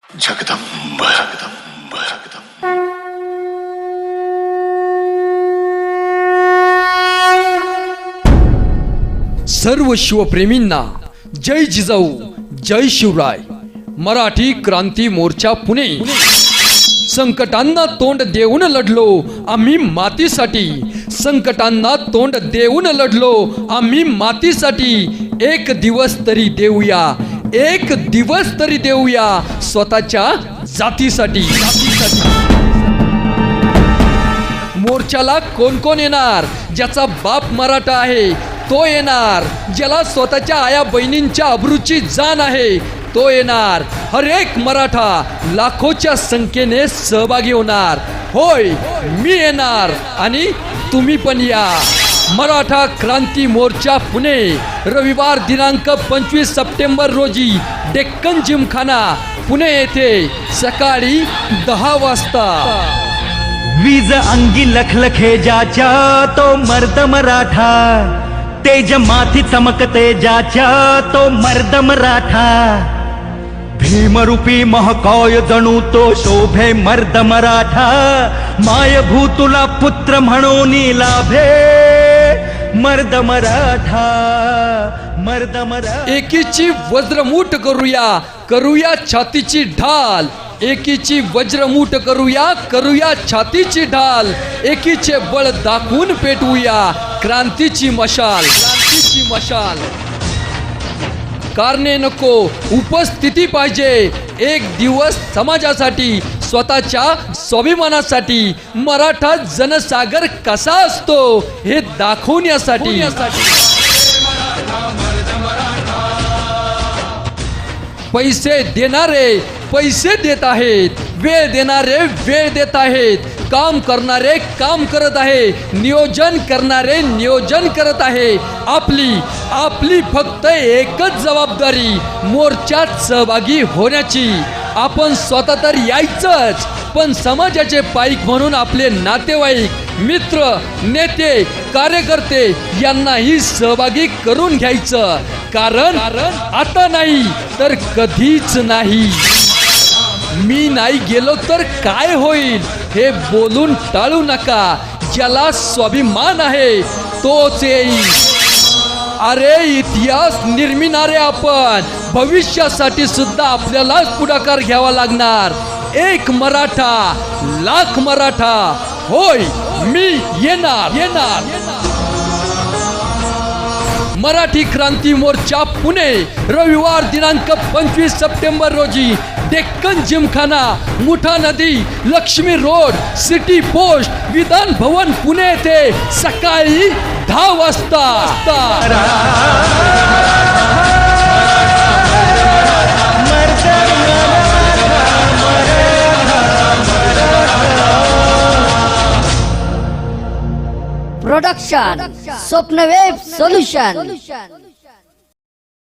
जगदंब जगदंब जगदंब। सर्व शिवप्रेमींना जय जिजाऊ, जय शिवराय। मराठी क्रांती मोर्चा पुणे। संकटांना तोंड देऊन लढलो आम्ही मातीसाठी, संकटांना तोंड देऊन लढलो आम्ही मातीसाठी। एक दिवस तरी देऊया, एक दिवस तरी देऊया स्वतःच्या जातीसाठी। मोर्चाला कोण कोण येणार? ज्याचा बाप मराठा आहे तो येणार, ज्याला स्वतःच्या आया बहिणींच्या अब्रूची जाण आहे तो येणार। हर एक मराठा लाखोच्या संख्येने सहभागी होणार। होय, मी येणार आणि तुम्ही पण या। मराठा क्रांती मोर्चा पुणे, रविवार दिनांक 25 सप्टेंबर रोजी डेक्कन जिमखाना पुणे येथे सकाळी 10 वाजता। वीज अंगी लखलखे ज्याच्या तो मर्द मराठा, तेज माथी चमकते ज्याच्या तो मर्द मराठा। भीमरूपी महाकाय जणू तो शोभे मर्द मराठा, मायभूतुला पुत्र म्हणून लाभे मर्द मराठा, मर्द मराठा। एकीची वज्रमूठ करूया, करूया छातीची ढाल। एकीची वज्रमूठ करूया, करूया छातीची ढाल। एकीचे बळ दाखवून पेटवूया क्रांतीची मशाल, क्रांतीची मशाल। कारणे नको, उपस्थिती पाहिजे। एक दिवस समाजासाठी, स्वतःच्या स्वाभिमानासाठी। मराठा जनसागर कसा असतो हे दाखवण्यासाठी। पैसे देणारे पैसे देत आहेत, वेळ देणारे वेळ देत आहेत, काम करणारे काम करत आहे, नियोजन करणारे नियोजन करत आहे। आपली फक्त एकच जबाबदारी, मोर्चात सहभागी होण्याची। आपण स्वतः तर यायचंच, पण समाजाचे पाईक म्हणून आपले नातेवाईक, मित्र, नेते, कार्यकर्ते यांनाही सहभागी करून घ्यायचं। कारण आता नाही तर कधीच नाही। मी नाही गेलो तर काय होईल हे बोलून टाळू नका। ज्याला स्वाभिमान आहे तोच येईल। अरे इतिहास निर्मिणारे आपण, भविष्यासाठी सुद्धा आपल्यालाच पुढाकार घ्यावा लागणार। एक मराठा लाख मराठा। होय, मी येणार येणार। मराठी क्रांती मोर्चा पुणे, रविवार दिनांक 25 सप्टेंबर रोजी डेक्कन जिमखाना, मुठा नदी, Lakshmi road, city post, Vidhan Bhavan Pune येथे सकाळी 10 वाजता। Production Swapnaweb solution.